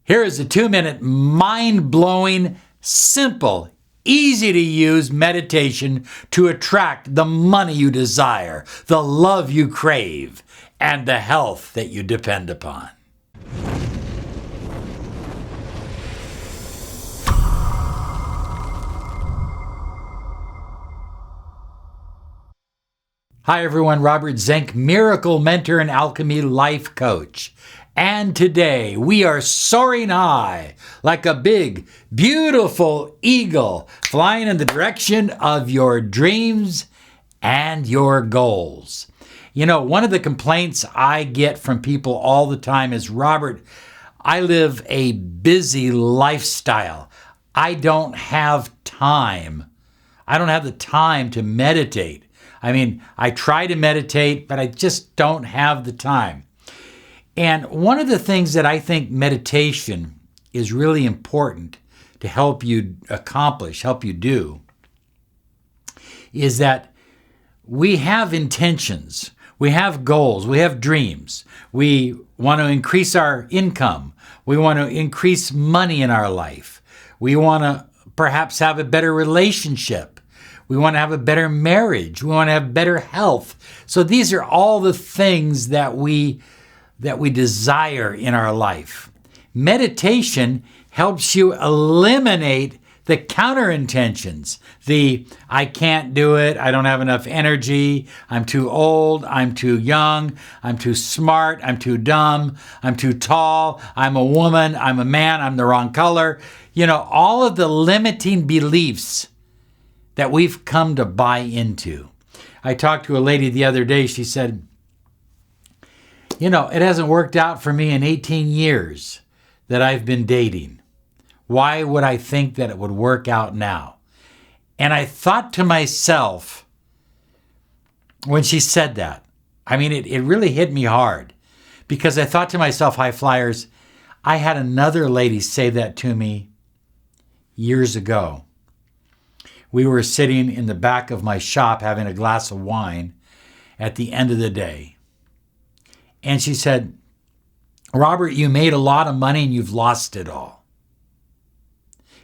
Here is a 2-minute mind-blowing, simple, easy-to-use meditation to attract the money you desire, the love you crave, and the health that you depend upon. Hi everyone, Robert Zink, Miracle Mentor and Alchemy Life Coach. And today we are soaring high like a big, beautiful eagle flying in the direction of your dreams and your goals. You know, one of the complaints I get from people all the time is, Robert, I live a busy lifestyle. I don't have time. I don't have the time to meditate. I mean, I try to meditate, but I just don't have the time. And one of the things that I think meditation is really important to help you accomplish, help you do, is that we have intentions, we have goals, we have dreams. We want to increase our income. We want to increase money in our life. We want to perhaps have a better relationship. We want to have a better marriage. We want to have better health. So these are all the things that we desire in our life. Meditation helps you eliminate the counter intentions. The I can't do it, I don't have enough energy, I'm too old, I'm too young, I'm too smart, I'm too dumb, I'm too tall, I'm a woman, I'm a man, I'm the wrong color. You know, all of the limiting beliefs that we've come to buy into. I talked to a lady the other day. She said, you know, it hasn't worked out for me in 18 years that I've been dating. Why would I think that it would work out now? And I thought to myself, when she said that, I mean, it really hit me hard, because I thought to myself, high flyers, I had another lady say that to me years ago. We were sitting in the back of my shop having a glass of wine at the end of the day. And she said, Robert, you made a lot of money and you've lost it all.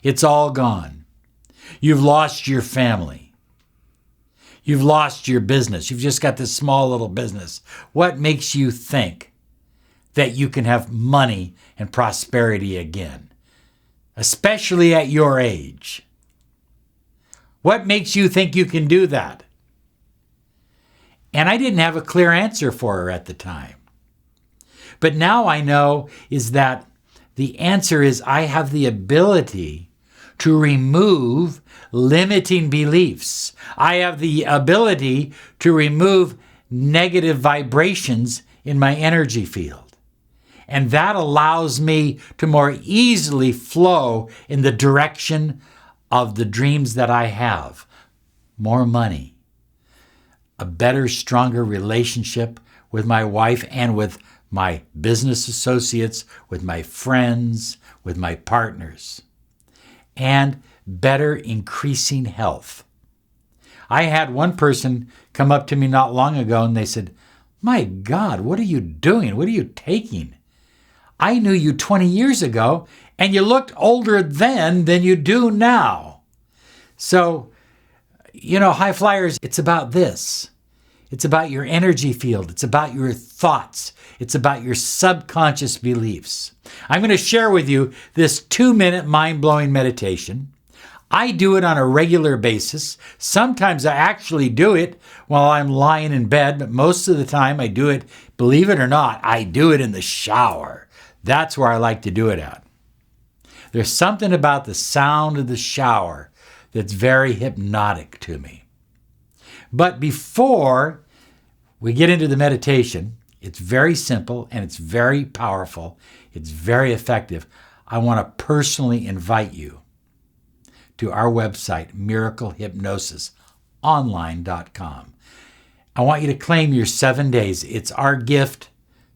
It's all gone. You've lost your family. You've lost your business. You've just got this small little business. What makes you think that you can have money and prosperity again, especially at your age? What makes you think you can do that? And I didn't have a clear answer for her at the time. But now I know is that the answer is I have the ability to remove limiting beliefs. I have the ability to remove negative vibrations in my energy field. And that allows me to more easily flow in the direction of the dreams that I have. More money, a better, stronger relationship with my wife and with my business associates, with my friends, with my partners, and better increasing health. I had one person come up to me not long ago and they said, my God, what are you doing? What are you taking? I knew you 20 years ago and you looked older then than you do now. So, you know, high flyers, it's about this. It's about your energy field. It's about your thoughts. It's about your subconscious beliefs. I'm going to share with you this 2-minute mind-blowing meditation. I do it on a regular basis. Sometimes I actually do it while I'm lying in bed, but most of the time I do it, believe it or not, I do it in the shower. That's where I like to do it at. There's something about the sound of the shower that's very hypnotic to me. But before we get into the meditation, it's very simple and it's very powerful. It's very effective. I want to personally invite you to our website, miraclehypnosisonline.com. I want you to claim your 7 days. It's our gift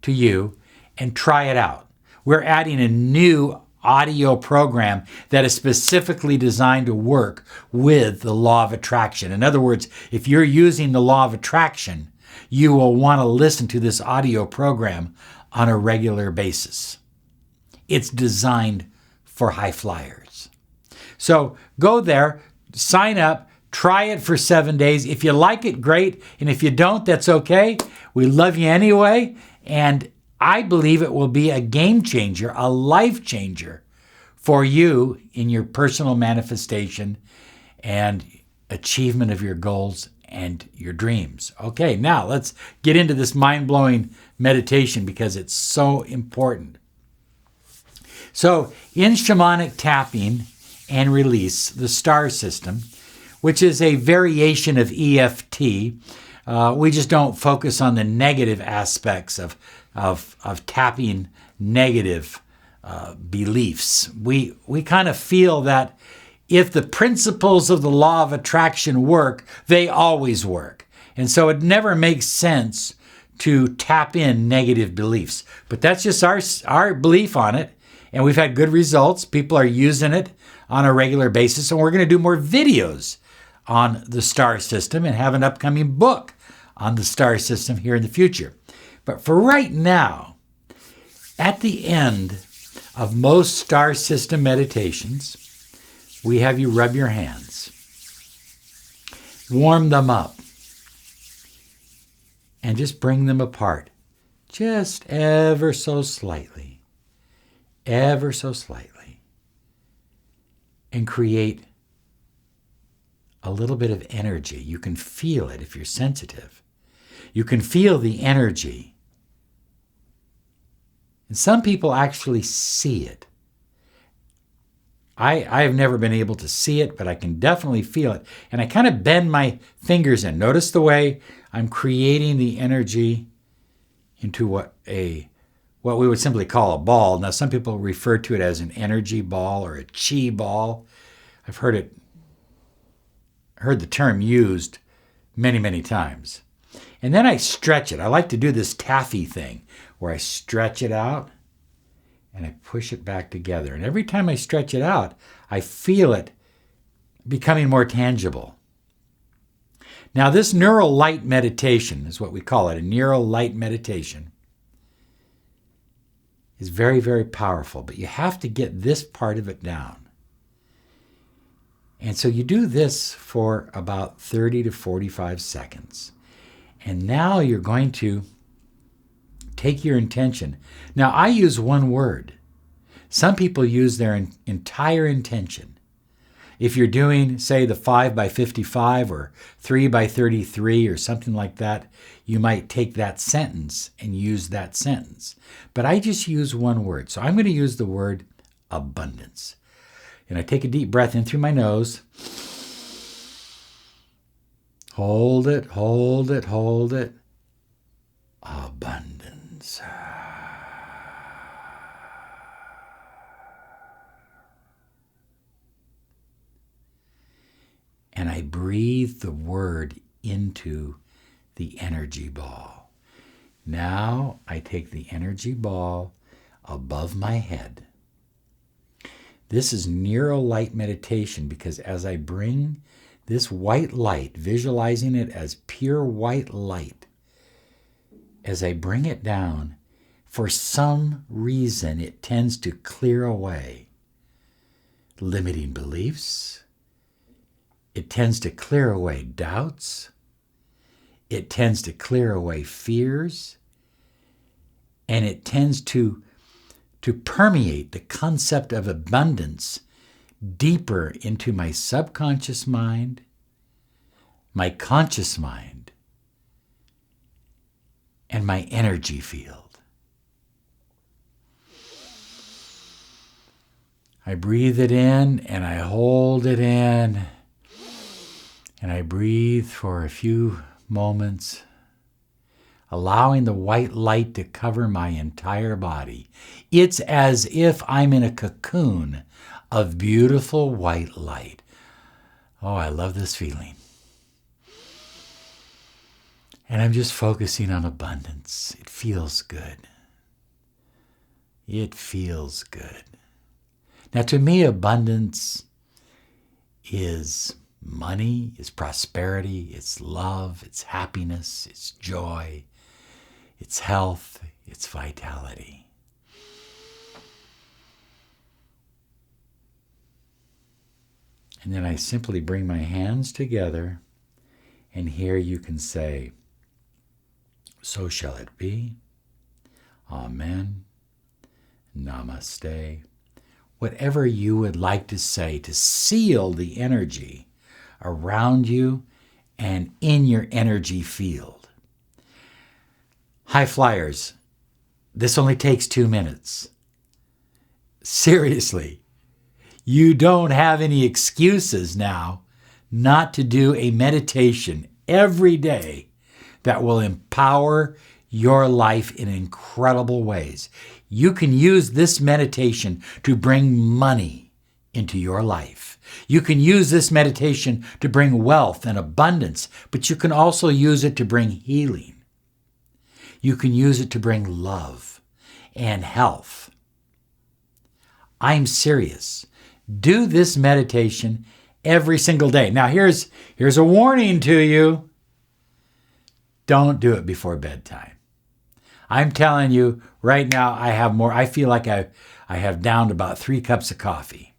to you, and try it out. We're adding a new audio program that is specifically designed to work with the law of attraction. In other words, if you're using the law of attraction, you will want to listen to this audio program on a regular basis. It's designed for high flyers. So go there, sign up, try it for 7 days. If you like it, great. And if you don't, that's okay. We love you anyway. And I believe it will be a game changer, a life changer for you in your personal manifestation and achievement of your goals and your dreams. Okay, now let's get into this mind-blowing meditation because it's so important. So in shamanic tapping and release, the star system, which is a variation of EFT, we just don't focus on the negative aspects of tapping negative beliefs. We kind of feel that if the principles of the law of attraction work, they always work. And so it never makes sense to tap in negative beliefs. But that's just our belief on it. And we've had good results. People are using it on a regular basis. And we're going to do more videos on the star system and have an upcoming book on the star system here in the future. But for right now, at the end of most star system meditations, we have you rub your hands, warm them up, and just bring them apart, just ever so slightly, and create a little bit of energy. You can feel it if you're sensitive. You can feel the energy. And some people actually see it. I have never been able to see it, but I can definitely feel it. And I kind of bend my fingers in. Notice the way I'm creating the energy into what we would simply call a ball. Now, some people refer to it as an energy ball or a chi ball. I've heard the term used many, many times. And then I stretch it. I like to do this taffy thing where I stretch it out and I push it back together. And every time I stretch it out, I feel it becoming more tangible. Now, this Neuro-Light Meditation is what we call it, a Neuro-Light Meditation, is very, very powerful, but you have to get this part of it down. And so you do this for about 30 to 45 seconds. And now you're going to take your intention. Now, I use one word. Some people use their entire intention. If you're doing, say, the 5 by 55 or 3 by 33 or something like that, you might take that sentence and use that sentence. But I just use one word. So I'm going to use the word abundance. And I take a deep breath in through my nose. Hold it, hold it, hold it. Abundance. And I breathe the word into the energy ball. Now I take the energy ball above my head. This is Neuro-Light Meditation because as I bring this white light, visualizing it as pure white light, as I bring it down, for some reason it tends to clear away limiting beliefs. It tends to clear away doubts. It tends to clear away fears. And it tends to permeate the concept of abundance deeper into my subconscious mind, my conscious mind, and my energy field. I breathe it in and I hold it in and I breathe for a few moments, allowing the white light to cover my entire body. It's as if I'm in a cocoon of beautiful white light. Oh, I love this feeling. And I'm just focusing on abundance. It feels good. It feels good. Now, to me, abundance is money, it's prosperity, it's love, it's happiness, it's joy, it's health, it's vitality. And then I simply bring my hands together, and here you can say, so shall it be. Amen. Namaste. Whatever you would like to say to seal the energy around you and in your energy field. High flyers, this only takes 2 minutes. Seriously, you don't have any excuses now not to do a meditation every day that will empower your life in incredible ways. You can use this meditation to bring money into your life. You can use this meditation to bring wealth and abundance, but you can also use it to bring healing. You can use it to bring love and health. I'm serious. Do this meditation every single day. Now, here's a warning to you. Don't do it before bedtime. I'm telling you right now, I feel like I have downed about 3 cups of coffee.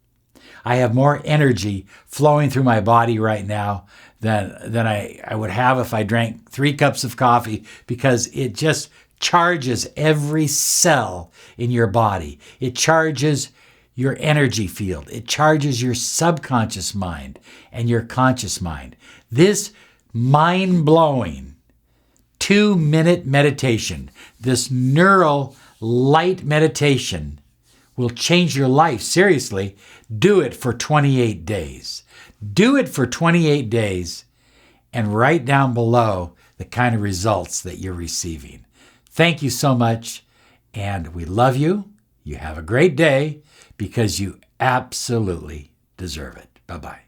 I have more energy flowing through my body right now than I would have if I drank 3 cups of coffee, because it just charges every cell in your body. It charges your energy field. It charges your subconscious mind and your conscious mind. This mind-blowing 2-minute meditation, this Neuro-Light Meditation, will change your life. Seriously, do it for 28 days. Do it for 28 days and write down below the kind of results that you're receiving. Thank you so much, and we love you. You have a great day because you absolutely deserve it. Bye-bye.